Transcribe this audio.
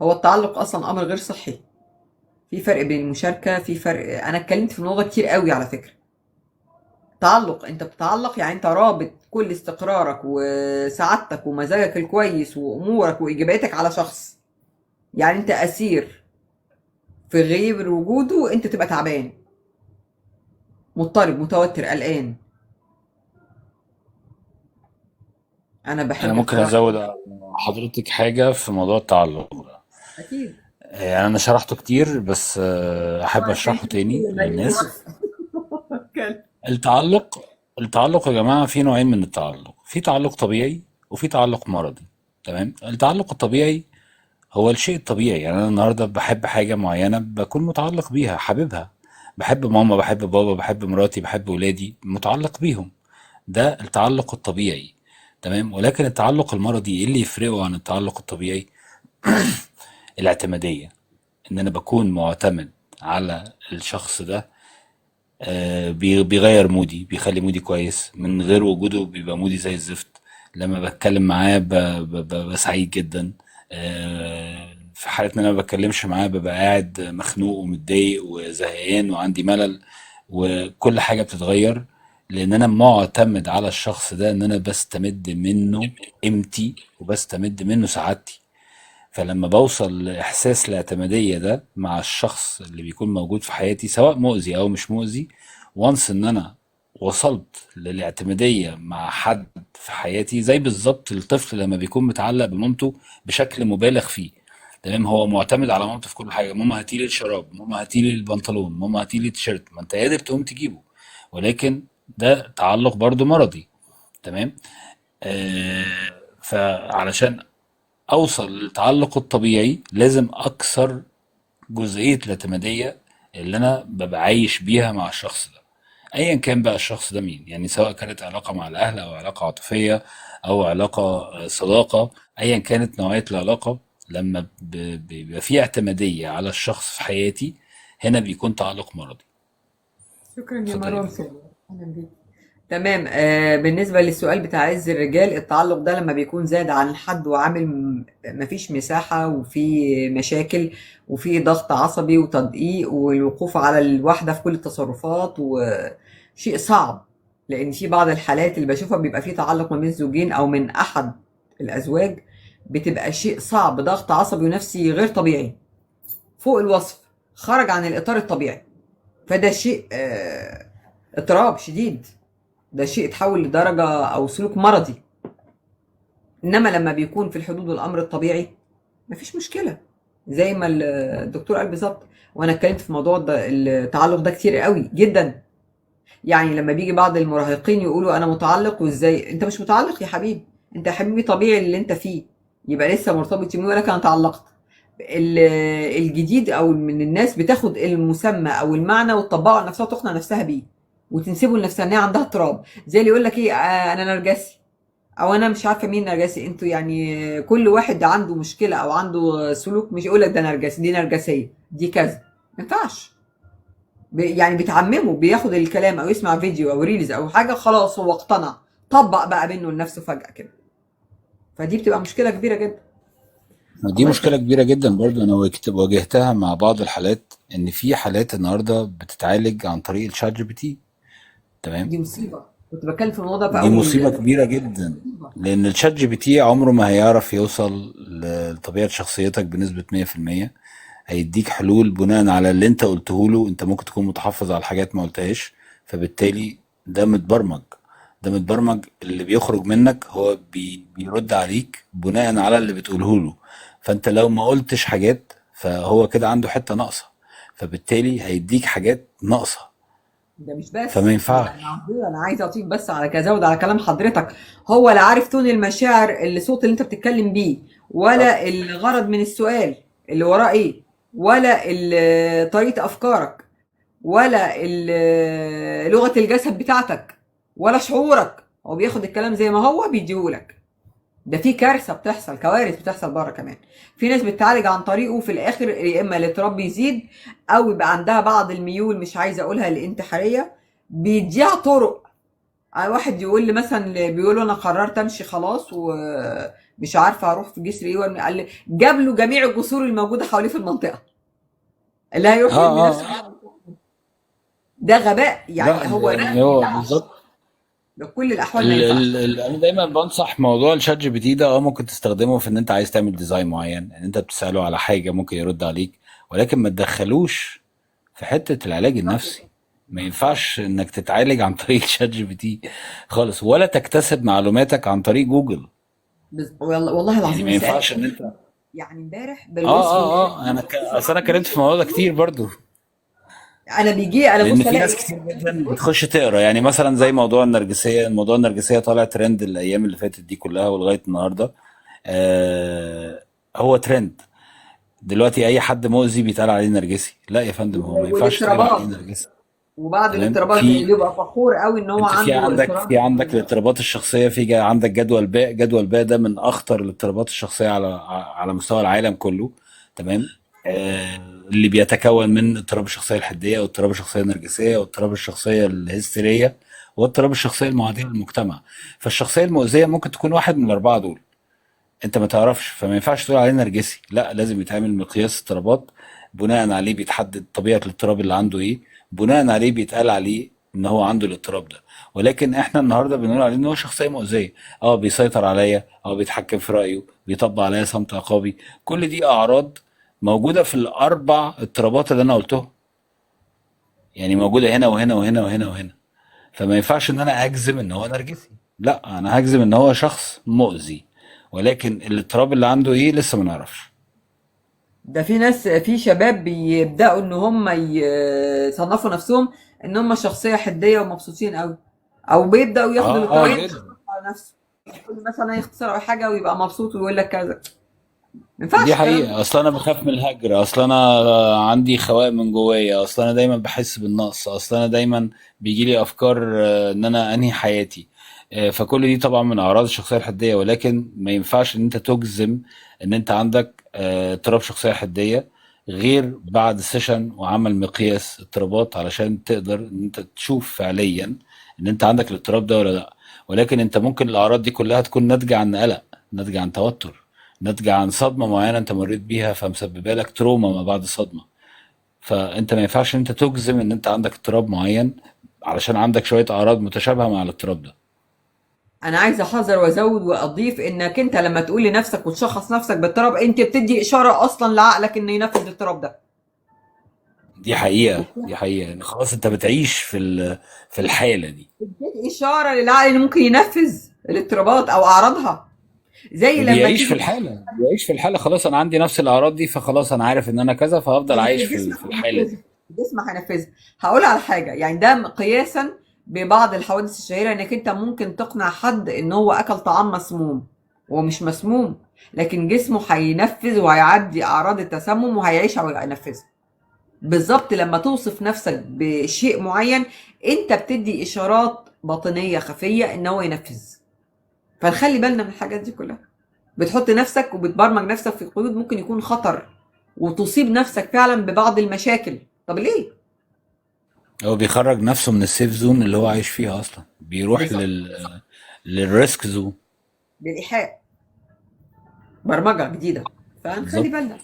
هو التعلق اصلا امر غير صحي. في فرق بين المشاركه، في فرق، انا اتكلمت في الموضوع ده كتير قوي على فكره. تعلق، انت بتتعلق يعني انت رابط كل استقرارك وسعادتك ومزاجك الكويس وامورك واجاباتك على شخص. يعني انت اسير في غير وجوده، انت تبقى تعبان، مضطرب، متوتر، قلقان. انا انا بحب ممكن بصراحه. ازود على حضرتك حاجه في موضوع التعلق ده. اكيد. يعني انا شرحته كتير بس احب اوعى اشرحه تنسى تاني كل ما للناس. يوسف. اتكلم. التعلق التعلق يا جماعه في نوعين من التعلق، في تعلق طبيعي وفي تعلق مرضي. تمام. التعلق الطبيعي هو الشيء الطبيعي، يعني انا النهارده بحب حاجه معينه بكون متعلق بيها حاببها. بحب ماما، بحب بابا، بحب مراتي، بحب ولادي، متعلق بيهم. ده التعلق الطبيعي. تمام. ولكن التعلق المرضي ايه اللي يفرقه عن التعلق الطبيعي؟ الاعتمادية. ان انا بكون معتمد على الشخص ده. بيغير مودي، بيخلي مودي كويس، من غير وجوده بيبقى مودي زي الزفت. لما بتكلم معاه ببقى سعيد جدا. في حالة ان انا ما بتكلمش معاه ببقى قاعد مخنوق ومتضايق وزهقان وعندي ملل، وكل حاجة بتتغير. لان انا معتمد على الشخص ده، ان انا بستمد منه قيمتي وبستمد منه سعادتي. فلما باوصل لإحساس الاعتمادية ده مع الشخص اللي بيكون موجود في حياتي، سواء مؤذي أو مش مؤذي، وانس إن أنا وصلت للاعتمادية مع حد في حياتي، زي بالظبط الطفل لما بيكون متعلق بمامته بشكل مبالغ فيه. تمام. هو معتمد على مامته في كل حاجة، ماما هاتيلي الشراب، ماما هاتيلي البنطلون، ماما هاتيلي التيشيرت، ما انت قادر تقوم تجيبه. ولكن ده تعلق برضو مرضي. تمام. آه فعلشان اوصل للتعلق الطبيعي لازم اكسر جزئية الاعتمادية اللي انا ببقى عايش بيها مع الشخص ده، ايا كان بقى الشخص ده مين. يعني سواء كانت علاقة مع الاهل او علاقة عاطفية او علاقة صداقة، ايا كانت نوعية العلاقة، لما بيبقى في اعتمادية على الشخص في حياتي، هنا بيكون تعلق مرضي. شكرا يا اتفضلي يا مروان، فندم. صبري. اهلا بيك. تمام. بالنسبة للسؤال بتاع عز الرجال، التعلق ده لما بيكون زاد عن الحد وعامل مفيش مساحة وفي مشاكل وفي ضغط عصبي وتدقيق والوقوف على الواحدة في كل التصرفات، وشيء صعب. لأن في بعض الحالات اللي بشوفها بيبقى في تعلق ما بين زوجين أو من أحد الأزواج، بتبقى شيء صعب، ضغط عصبي ونفسي غير طبيعي، فوق الوصف، خرج عن الإطار الطبيعي. فده شيء اضطراب شديد، ده شيء اتحول لدرجة أو سلوك مرضي. إنما لما بيكون في الحدود والأمر الطبيعي مفيش مشكلة، زي ما الدكتور قال بالظبط. وأنا اتكلمت في موضوع التعلق ده كتير قوي جدا. يعني لما بيجي بعض المراهقين يقولوا أنا متعلق، وإزاي أنت مش متعلق يا حبيبي؟ أنت يا حبيبي طبيعي اللي أنت فيه، يبقى لسه مرتبط يومين، يقول لك أنا تعلقت. ال- الجديد او من الناس بتاخد المسمى او المعنى وتطبقه على نفسها وتقنع نفسها بيه، وتنسبه لنفسها ان هي عندها اضطراب. زي اللي يقول لك ايه، انا نرجسي، او انا مش عارفه مين نرجسي. انتوا يعني كل واحد عنده مشكله او عنده سلوك، مش يقول لك ده نرجسي، دي نرجسيه، دي كذا. ما ينفعش. يعني بتعممه، بياخد الكلام او يسمع فيديو او ريلز او حاجه، خلاص هو اقتنع، طبق بقى منه لنفسه فجاه كده. فدي بتبقى مشكله كبيره جدا. دي الله مشكلة يخليك. كبيرة جدا برضو. انا واجهتها مع بعض الحالات، ان في حالات النهاردة بتتعالج عن طريق الشات جي بي تي. تمام. دي مصيبه، كنت بتكلم في الموضوع ده في دي اول. مصيبة كبيرة جدا، مصيبه. لأن الشات جي بي تي عمره ما هيعرف يوصل لطبيعة شخصيتك بنسبة 100%. هيديك حلول بناء على اللي انت قلته له. انت ممكن تكون متحفظ على حاجات ما قلتهاش، فبالتالي ده متبرمج. ده متبرمج، اللي بيخرج منك هو بيرد عليك بناء على اللي بتقوله له. فانت لو ما قلتش حاجات فهو كده عنده حتة ناقصة، فبالتالي هيديك حاجات ناقصة. ده مش فما بس انا ينفعش. عايزة، انا عايزه اطيب بس على كزود على كلام حضرتك. هو لا عارف تون المشاعر، الصوت اللي انت بتتكلم بيه، ولا الغرض من السؤال اللي وراه ايه، ولا طريقه افكارك، ولا لغه الجسد بتاعتك، ولا شعورك. هو بياخد الكلام زي ما هو بيديهولك. ده في كارثه بتحصل، كوارث بتحصل بره كمان. في ناس بتتعالج عن طريقه في الاخر، يا اما الاضطراب بيزيد، او يبقى عندها بعض الميول، مش عايزه اقولها الانتحاريه، بيديها طرق. واحد يقول لي مثلا، بيقول له انا قررت امشي خلاص، وبيقول مش عارفه اروح في جسر ايه وارمي، قال لي جاب له جميع الجسور الموجوده حواليه في المنطقه اللي هيروح اه يرمي نفسه اه فيها. ده غباء، لا يعني هو ده يعني ما هو ينفعش، بالظبط. بكل الاحوال ما ينفعش. انا دايما بنصح موضوع الشات جي بي تي ده، ممكن تستخدمه في ان انت عايز تعمل ديزاين معين، ان انت بتساله على حاجه ممكن يرد عليك، ولكن ما تدخلوش في حته العلاج النفسي. ما ينفعش انك تتعالج عن طريق شات جي بي تي خالص، ولا تكتسب معلوماتك عن طريق جوجل. والله والله يعني العظيم ما سالت ينفعش ان انت يعني امبارح اه بالوصف اه والنعم. اه اصل انا اتكلمت في الموضوع ده كتير برضو. انا بيجي انا لان بص في الاقي ناس واحد، كتير جدا بص بتخش تقرا، يعني مثلا زي موضوع النرجسيه. الموضوع النرجسيه طالع ترند الايام اللي فاتت دي كلها ولغايه النهارده. آه هو ترند دلوقتي. اي حد مؤذي بيتقال عليه نرجسي. لا يا فندم، هو ما ينفعش يتقال عليه والاضطرابات، نرجسي. وبعد تمام. الاضطرابات بيبقى فخور قوي ان هو انت في عنده عندك اضطراب. في عندك الاضطرابات الشخصيه، عندك جدول باء. جدول باء ده من اخطر الاضطرابات الشخصيه على مستوى العالم كله. تمام. آه اللي بيتكون من اضطراب الشخصيه الحديه، واضطراب الشخصيه النرجسيه، واضطراب الشخصيه الهستيريه، واضطراب الشخصيه المعاديه للمجتمع. فالشخصيه المؤذيه ممكن تكون واحد من الاربعه دول. انت ما تعرفش، فما ينفعش تقول عليه نرجسي. لا، لازم يتعمل مقياس اضطرابات، بناء عليه بيتحدد طبيعة الاضطراب اللي عنده ايه، بناء عليه بيتقال عليه ان هو عنده الاضطراب ده. ولكن احنا النهارده بنقول عليه ان هو شخصية مؤذية. اه بيسيطر عليا، اه بيتحكم في رأيه، بيطبق عليا صمت عقابي. كل دي اعراض موجودة في الاربع اضطرابات اللي انا قلتهم. يعني موجودة هنا وهنا وهنا وهنا وهنا. فما ينفعش ان انا اجزم ان هو نرجسي. لا، انا هجزم ان هو شخص مؤذي، ولكن الاضطراب اللي عنده ايه لسه ما نعرفش. ده في ناس، في شباب بيبداوا ان هم يصنفوا نفسهم ان هم شخصيه حديه ومبسوطين قوي، او بيبداوا ياخدوا اه الاضطرابات جدا. على نفسه، يقول مثلا يختصر او حاجه ويبقى مبسوط ويقول لك كذا. ما دي ينفعش الكلام ده. حقيقة. اصل انا بخاف من الهجر، اصل انا عندي خواء من جوايا، اصل انا دايما بحس بالنقص، اصل انا دايما بيجي لي افكار ان انا انهي حياتي. فكل دي طبعا من اعراض الشخصية الحدية. ولكن ما ينفعش ان انت تجزم ان انت عندك اضطراب شخصية حدية غير بعد سيشن وعمل مقياس اضطرابات، علشان تقدر ان انت تشوف فعليا ان انت عندك الاضطراب ده ولا لا. ولكن انت ممكن الاعراض دي كلها تكون ناتجة عن قلق، ناتجة عن توتر، ناتجة عن صدمة معينة انت مريت بيها، فمسببة لك تروما ما بعد الصدمة. فانت ما ينفعش ان انت تجزم ان انت عندك اضطراب معين علشان عندك شوية اعراض متشابهة مع الاضطراب ده. انا عايزه احذر وازود واضيف انك انت لما تقول لنفسك وتشخص نفسك باضطراب، انت بتدي اشاره اصلا لعقلك انه ينفذ الاضطراب ده. دي حقيقة. دي حقيقة يعني خلاص انت بتعيش في الحالة دي. بتدي اشاره للعقل انه ممكن ينفذ الاضطرابات او اعراضها، زي لما وبيعيش في تيجي الحالة، بيعيش في الحالة. خلاص انا عندي نفس الاعراض دي، فخلاص انا عارف ان انا كذا، فهفضل عايش جسمك في الحالة هينفذها، دي. جسمك هينفذها. هقول على حاجه، يعني ده قياسا ببعض الحوادث الشهيره، انك انت ممكن تقنع حد ان هو اكل طعام مسموم، هو مش مسموم، لكن جسمه هينفذ وهيعدي اعراض التسمم وهيعيشها وينفذها. بالظبط لما توصف نفسك بشيء معين، انت بتدي اشارات باطنيه خفيه ان هو ينفذ. فنخلي بالنا من الحاجات دي كلها، بتحط نفسك وبتبرمج نفسك في قيود ممكن يكون خطر، وتصيب نفسك فعلا ببعض المشاكل. طب ليه؟ هو بيخرج نفسه من السيف زون اللي هو عايش فيها اصلا، بيروح بالظبط، للريسك زون. بالايحاء، برمجه جديده، فنخلي بالظبط. بالنا.